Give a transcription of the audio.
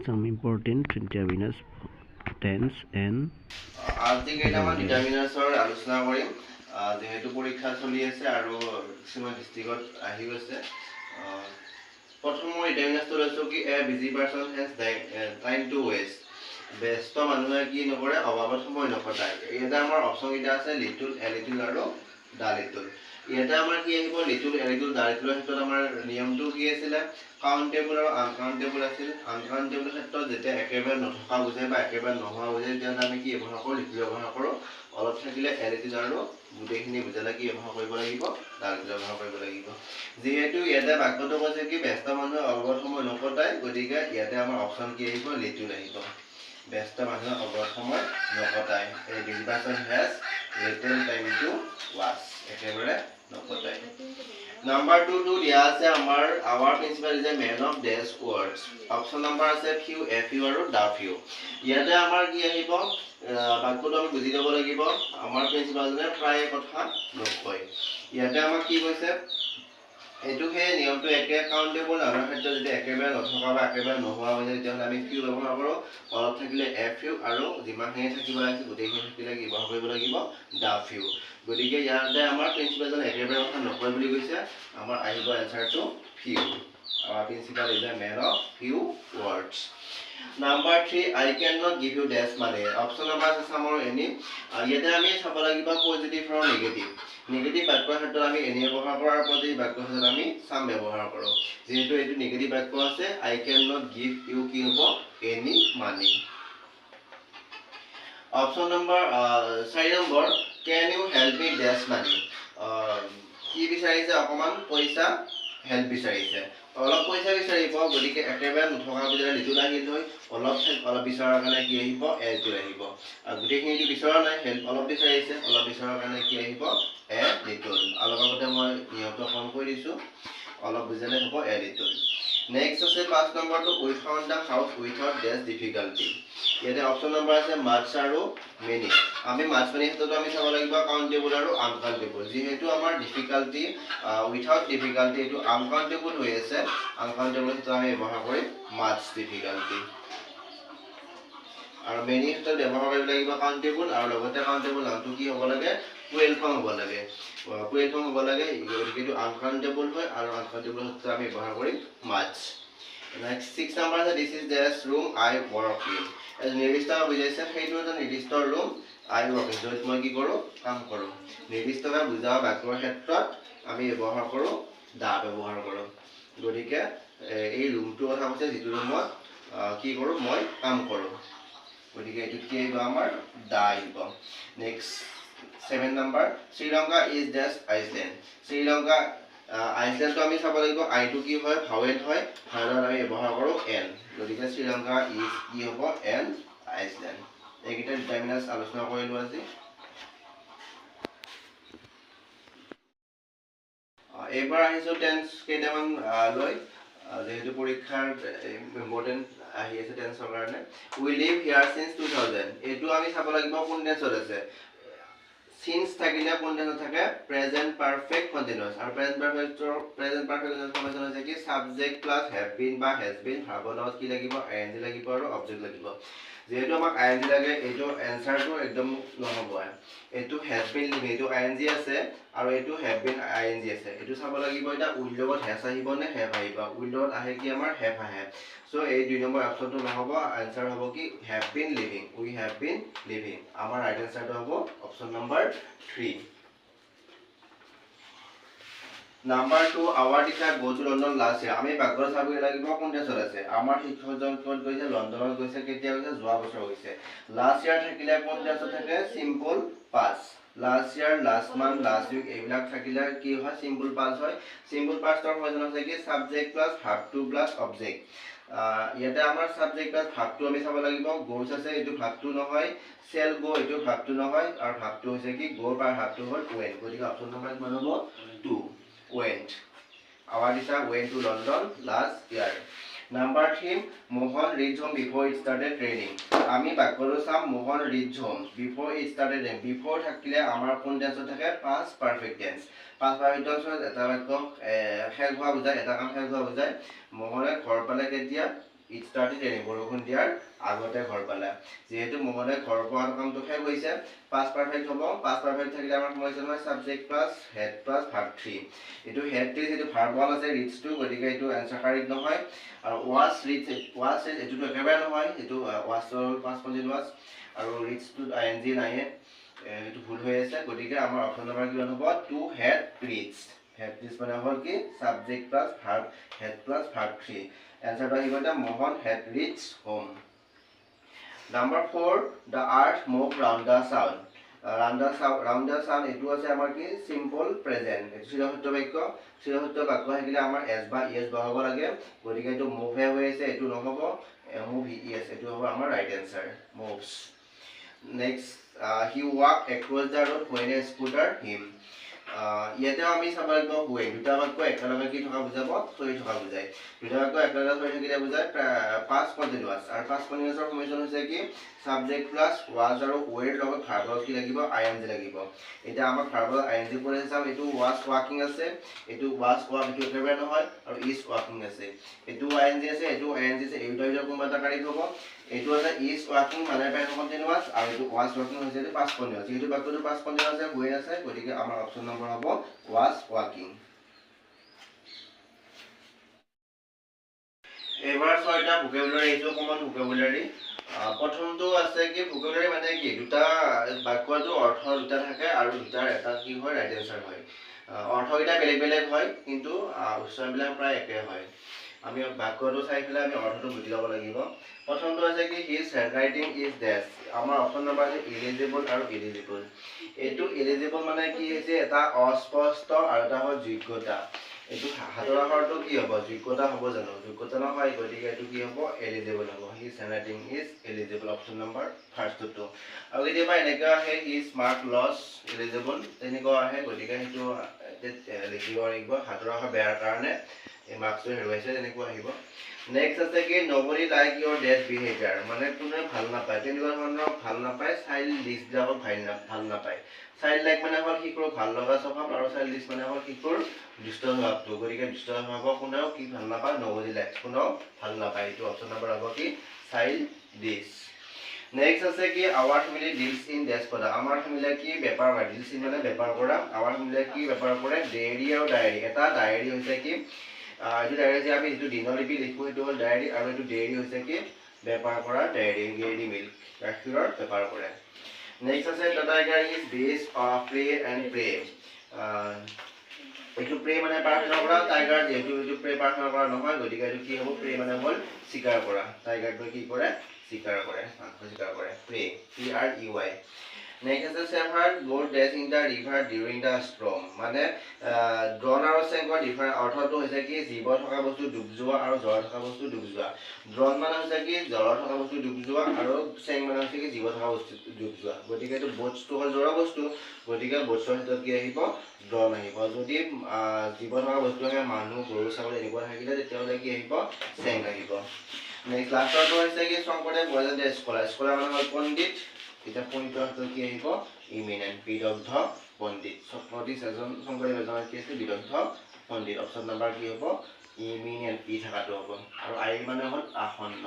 some important determiners, tense and আজি কেইটামান ডিটাৰমিনাৰ্ছৰ আলোচনা কৰিম যেহেতু পৰীক্ষা চলি আছে আৰু কিছুমান ডিষ্ট্ৰিক্টত আহি গৈছে প্ৰথম মই ডিটাৰমিনাৰ্ছটো লৈছোঁ কি a busy person has time to waste ব্যস্ত মানুহে কি নকৰে অভাৱত সময় নকটায় ইয়াতে আমাৰ অপশ্যনকেইটা আছে লিটল এলিটল আৰু দা লিটল ইয়াতে আমাৰ কি আহিব লিটল এলিটল দা লিটলৰ ক্ষেত্ৰত আমাৰ নিয়মটো কি আছিলে কাউণ্টেবল আৰু আনকাউণ্টেবল আছিল আনকাউণ্টেবল ক্ষেত্ৰত যেতিয়া একেবাৰে নথকা বুজায় বা একেবাৰে নোহোৱা বুজায় তেতিয়াহ'লে আমি কি ব্যৱহাৰ কৰোঁ লিটল ব্যৱহাৰ কৰোঁ অলপ থাকিলে এলিটল আৰু গোটেইখিনি বুজালে কি ব্যৱহাৰ কৰিব লাগিব দা লিটল ব্যৱহাৰ কৰিব লাগিব যিহেতু ইয়াতে বাক্যটো কৈছে কি ব্যস্ত মানুহে অভাৱত সময় নকটায় গতিকে ইয়াতে আমাৰ অপশ্যন কি আহিব লিটল আহিব ব্যস্ত মানুহে অভাৱত সময় নকটায় এই busy person has little time to watch একেবাৰে নকটায় নাম্বাৰ 2 টো দিয়া আছে আমাৰ our principal is a man of these words option number আছে ফিউ এ ফিউ আৰু দা ফিউ ইয়াতে আমাৰ কি আহিব বাক্যটো আমি বুজি ল'ব লাগিব আমাৰ প্ৰিন্সিপালজনে প্ৰায় কথা নকয় ইয়াতে আমাক কি কৈছে এইটো সেই নিয়মটো একে কাউণ্টেবল নামৰ ক্ষেত্ৰত যদি একেবাৰে নথকা বা একেবাৰে নোহোৱা হৈ যায় তেতিয়াহ'লে আমি ফিউ ব্যৱহাৰ কৰোঁ অলপ থাকিলে এ ফিউ আৰু যিমানখিনি থাকিব লাগিছে গোটেইখিনি থাকিলে ব্যৱহাৰ কৰিব লাগিব দা ফিউ গতিকে ইয়াতে আমাৰ প্ৰিন্সিপালজনে একেবাৰে কথা নকয় বুলি কৈছে আমাৰ আহিব এনচাৰটো ফিউ আমাৰ principal is a man of few words number 3 I can not give you these money option number আছে আমাৰ এনি ইয়াতে আমি চাব লাগিব পজিটিভ আৰু নিগেটিভ নিগেটিভ বাক্যৰ ক্ষেত্ৰত আমি এনি ব্যৱহাৰ কৰাৰ পজিটিভ বাক্যৰ ক্ষেত্ৰত আমি চাম ব্যৱহাৰ কৰোঁ যেহেতু এইটো নিগেটিভ বাক্য আছে I can not give you কি হ'ব any money option number 4 number can you help me dash money কি বিচাৰিছে অকণমান পইচা হেল্প বিচাৰিছে অলপ পইচা বিচাৰিব গতিকে একেবাৰে নথকা বুজালে লিটল আহিল হয় অলপ বিচৰাৰ কাৰণে কি আহিব এলটো আহিব আৰু গোটেইখিনিটো বিচৰা নাই হেল্প অলপ বিচাৰিছে অলপ বিচৰাৰ কাৰণে কি আহিব এ লিটল অলপ আগতে মই নিয়মটো অকণ কৈ দিছোঁ অলপ বুজালে হ'ব এ লিটল নেক্সট আছে 5 নম্বৰটো we found the house without dash difficulty ইয়াতে অপশ্যন নম্বৰ আছে মাছ আৰু মেনি আমি মাছ মেনি ক্ষেত্ৰতো আমি চাব লাগিব কাউণ্টেবল আৰু আনকাউণ্টেবল যিহেতু আমাৰ ডিফিকাল্টি উইথাউট ডিফিকাল্টি এইটো আনকাউণ্টেবল হৈ আছে আনকাউণ্টেবল ক্ষেত্ৰত আমি ব্যৱহাৰ কৰিম মাছ ডিফিকাল্টি আৰু মেনি ক্ষেত্ৰত ব্যৱহাৰ কৰিব লাগিব কাউণ্টেবল আৰু লগতে কাউণ্টেবল নামটো কি হ'ব লাগে 12 ফৰ্ম হ'ব লাগে 12 ফৰ্ম হ'ব লাগে গতিকে এইটো আনকাউণ্টেবল হয় আৰু আনকাউণ্টেবল ক্ষেত্ৰত আমি ব্যৱহাৰ কৰিম মাছ নেক্সট 6 নম্বৰ আছে this is this room I work in নিৰ্দিষ্ট বুজাইছে সেইটো এটা নিৰ্দিষ্ট ৰুম আই ৱৰ্ক ইন য'ত মই কি কৰোঁ কাম কৰোঁ নিৰ্দিষ্টভাৱে বুজা বাক্যৰ ক্ষেত্ৰত আমি ব্যৱহাৰ কৰোঁ দা ব্যৱহাৰ কৰোঁ গতিকে এই ৰুমটোৰ কথা কৈছে যিটো ৰুমত কি কৰোঁ মই কাম কৰোঁ গতিকে এইটোত কি আহিব আমাৰ দা আহিব নেক্সট 7 নম্বৰ Sri Lanka is just island Sri Lanka আইচলেণ্ডটো আমি চাব লাগিব আইটো কি হয় ভাৱেল হয় ভাৱেলত আমি ব্যৱহাৰ কৰোঁ এন গতিকে শ্ৰীলংকা ইজ কি হ'ব এন আইচলেণ্ড এইকেইটা ডিটাৰমিনাৰ্ছ আলোচনা কৰিলোঁ আজি এইবাৰ আহিছোঁ টেন্স কেইটামান লৈ যেহেতু পৰীক্ষাৰ ইম্পৰ্টেণ্ট আহি আছে টেন্সৰ কাৰণে উই লিভ হিয়াৰ চিন্স 2000 এইটো আমি চাব লাগিব কোন টেন্সত আছে সিন্স থাকিলে কোন টেন্স থাকে প্ৰেজেন্ট পাৰফেক্ট কন্টিনিউয়াস আৰু প্ৰেজেন্ট পাৰফেক্ট ফৰ্মেশন হৈছে কি সাবজেক্ট প্লাস হ্যাভ বিন বা হ্যাজ বিন ভাৰ্বৰ লগত কি লাগিব আইএনজি লাগিব আৰু অবজেক্ট লাগিব যেহেতু আমাক আইএনজি লাগে এইটো এনসাৰটো একদম নহব এইটো হ্যাভ বিন এইটো আইএনজি আছে আৰু এইটো হ্যাভ বিন আইএনজি আছে এইটো চাব লাগিব এটা উইল লগত হ্যাজ আহিব নে হ্যাভ আহিব উইল লগত আহে কি আমাৰ হ্যাভ আহে সো এই দুই নম্বৰ অপচনটো নহব আনসাৰ হ'ব কি have been living we have been living আমাৰ ৰাইট আনসাৰটো হ'ব option number 3 number 2 our teacher go to London last year আমি বাক্য চাব লাগিব কোন দেশত আছে আমাৰ শিক্ষকজন ক'ত গৈছে লণ্ডনত গৈছে কেতিয়া গৈছে যোৱা বছৰ গৈছে লাষ্ট ইয়াৰ থাকিলে কোন দেশত থাকে simple past last year last month last week এইবিলাক থাকিলে কি হয় সিম্পল পাস হয় সিম্পল পাসৰ ফৰ্মেশন আছে কি subject plus verb two plus object ইয়াতে আমাৰ সাবজেক্ট প্লাস ভার্ব টু আমি চাব লাগিব গোস আছে এইটো ভার্ব টু নহয় সেল গো এইটো ভার্ব টু নহয় আৰু ভাৰ্ব টু হৈছে কি গো বা ভাৰ্ব টু হ'ল ওয়েন গতিকে অপচন নম্বৰ কিমান হ'ব 2 went our teacher went to London last year number 3 Mohan reached home before it started raining আমি বাক্যটো চাম Mohan reached home before it started raining before থাকিলে আমাৰ কোন টেন্সত থাকে past perfect tense past perfect tense এটা বাক্য শেষ হোৱা বুজায় এটা কাম শেষ হোৱা বুজায় মোহনে ঘৰ পালে কেতিয়া ইট ষ্টাৰ্টেড ৰেইনিং, বৰষুণ দিয়াৰ আগতে ঘৰ পালে। যিহেতু মোহনে ঘৰ পোৱাৰ কামটো শেষ হৈছে, পাষ্ট পাৰফেক্ট হ'ব। পাষ্ট পাৰফেক্ট থাকিলে আমাৰ সোমাইছে নহয় subject plus head plus verb 3। এইটো হেড 3 যিটো ভাৰ্ব 1 আছে ৰিচটো, গতিকে এইটো এনচাৰ কাৰেক্ট নহয়। আৰু ৱাজ ৰিচ এইটোতো একেবাৰে নহয়, এইটো ৱাজৰ পাষ্ট কণ্টিনিউৱাছ আৰু ৰিচটো ING নাহে, এইটো ভুল হৈ আছে। গতিকে আমাৰ অপশ্যন নম্বৰ কিমান হ'ব? Two had reach. Had reach মানে হ'ল কি subject plus verb had plus verb 3। এনচাৰটো আহিব এতিয়া Mohan had reach home. Number 4, the earth move round the sun. Round the sun এইটো আছে আমাৰ কি চিম্পল প্ৰেজেণ্ট, এইটো চিৰসত্য বাক্য। চিৰসত্য বাক্য থাকিলে আমাৰ এছ বা ইয়েছ বহাব লাগে। গতিকে এইটো মুভহে হৈ আছে, এইটো নহ'ব। মুভ ইয়েছ, এইটো হ'ব আমাৰ right answer moves. Next, he walk across the road when a scooter him. ইয়াতেও আমি চাব লাগিব হুৱেন, দুটা বাক্য একেলগে কি থকা বুজাব? চলি থকা বুজায়। দুটা বাক্য একেলগে চলি থাকিলে বুজায় পাষ্ট কণ্টিনিউৱাছ। আৰু পাষ্ট কণ্টিনিউৱাছৰ ফৰ্মেশ্যন হৈছে কি ছাবজেক্ট প্লাছ ৱাজ আৰু ৱেৰ লগত ভাৰ্বত কি লাগিব? ING লাগিব। এতিয়া আমাৰ ভাৰ্বত ING পৰে চাম, এইটো ৱাজ ৱাকিং আছে, এইটো ৱাজ ৱাক, এইটো একেবাৰে নহয়। আৰু ইজ ৱাকিং আছে, এইটো ING আছে, এইটো ING আছে, এই দুটাৰ ভিতৰত কোনোবা এটা কাৰেক্ট হ'ব। এইটো আছে ইজ ৱাকিং মানে প্ৰেজেণ্ট কণ্টিনিউৱাছ, আৰু এইটো ৱাজ ৱাকিং হৈছে এইটো পাষ্ট কণ্টিনিউৱাছ। যিহেতু বাক্যটো পাষ্ট কণ্টিনিউৱাছ আছে, হুৱেন আছে, গতিকে আমাৰ অপশ্যন নম্বৰ হ'ব ৱাজ ৱাকিং। এবাৰ ছয়টা ভোকেবুলাৰী, এইটো কমন ভোকেবুলাৰী। প্ৰথমটো আছে কি ভোকেবুলাৰী মানে কি দুটা বাক্যটো অৰ্থ দুটা থাকে আৰু দুটাৰ এটা কি হয় ৰাইট এনচাৰ হয়। অৰ্থকেইটা বেলেগ বেলেগ হয়, কিন্তু উচ্চাৰণবিলাক প্ৰায় একে হয়। আমি বাক্যটো চাই পেলাই আমি অৰ্থটো বুজি ল'ব লাগিব। প্ৰথমটো আছে কি হিজ হেণ্ডৰাইটিং ইজ ডেছ। আমাৰ অপশ্যন নম্বৰ আছে ইলিজিবল আৰু ইলিজিবল। এইটো ইলিজিবল মানে কি হৈছে এটা অস্পষ্ট আৰু এটা হ'ল যোগ্যতা। এইটো হাতৰ আখৰটো কি হ'ব? যোগ্যতা হ'ব জানো? যোগ্যতা নহয়, গতিকে এইটো কি হ'ব? এলিজিবল হ'ব। His handwriting is eligible, option number ফাৰ্ষ্টটো। আৰু কেতিয়াবা এনেকুৱা আহে হিজ মাৰ্ক লছ এলিজিবল, তেনেকুৱা আহে, গতিকে সেইটো লিখিব লাগিব হাতৰ আখৰ বেয়াৰ কাৰণে এই মাৰ্কছটো হেৰুৱাইছে, তেনেকুৱা আহিব। নেক্সট আছে কি নবডি লাইক ইয়ৰ ডেছ বিহেভিয়াৰ, মানে কোনে ভাল নাপায়, তেনেকুৱা ধৰণৰ ভাল নাপায়, চাইল্ড ডিছবিলাকক ভাল নাপায়। চাইল্ড লাইক মানে হ'ল শিশুৰ ভাল লগা স্বভাৱ, আৰু চাইল্ড ডিছ মানে হ'ল শিশুৰ দুষ্ট স্বভাৱটো। গতিকে দুষ্ট স্বভাৱক কোনেও কি ভাল নাপায়? নবডি লাইক, কোনেও ভাল নাপায়। এইটো অপশ্যন নম্বৰ হ'ব কি চাইল্ড ডিছ। নেক্সট আছে কি our family deals in these product. আমাৰ ফেমিলিয়ে কি বেপাৰ কৰে? ডিলছ ইন মানে বেপাৰ কৰা। আৱাৰ ফেমিলিয়ে কি বেপাৰ কৰে? ডেইৰী আৰু ডায়েৰী। এটা ডায়েৰী হৈছে কি এইটো ডায়েৰী হৈছে আমি যিটো দিনলিপি লিখোঁ সেইটো হ'ল ডায়েৰী, আৰু এইটো ডেইৰী হৈছে কি বেপাৰ কৰা ডায়েৰী, ডেইৰী মিল্ক, গাখীৰৰ বেপাৰ কৰে। নেক্সট আছে দ্য টাইগাৰ ইজ বেছ প্লে এণ্ড প্ৰে। এইটো প্ৰে মানে প্ৰাৰ্থনা কৰা, টাইগাৰ যিহেতু এইটো প্ৰে প্ৰাৰ্থনা কৰা নহয়, গতিকে এইটো কি হ'ব? প্ৰে মানে হ'ল চিকাৰ কৰা। টাইগাৰটোৱে কি কৰে? চিকাৰ কৰে, মাংস চিকাৰ কৰে। Prey, PREY। নেক্সট আছে several got these in the river during the storm. মানে ড্ৰন আৰু চেংকৰ ডিফাৰেণ্ট অৰ্থটো হৈছে কি জীৱ থকা বস্তু ডুব যোৱা আৰু জল থকা বস্তু ডুব যোৱা। ড্ৰন মানে হৈছে কি জলত থকা বস্তু ডুব যোৱা, আৰু চেং মানে হৈছে কি জীৱ থকা বস্তু ডুব যোৱা। গতিকে এইটো বস্তু হ'ল জড় বস্তু, গতিকে বস্তুৰ ক্ষেত্ৰত কি আহিব? ড্ৰন আহিব। যদি জীৱ থকা বস্তু আহে মানুহ, গৰু, ছাগলী এনেকুৱা থাকিলে তেতিয়াহ'লে কি আহিব? চেং আহিব। নেক্সট লাষ্টৰটো হৈছে কি Sankardev was a scholar. Scholar মানে হ'ল পণ্ডিত। এতিয়া পণ্ডিতৰ ক্ষেত্ৰত কি আহিব? ইমিনেণ্ট, বিদগ্ধ পণ্ডিত। নটিছ এজন শংকৰদেৱ এজন কি আছিল? বিদগ্ধ পণ্ডিত। অপশ্যন নম্বৰ কি হ'ব? ইমিনেণ্ট, ই থকাটো হ'ব। আৰু আই মানে হ'ল আসন্ন।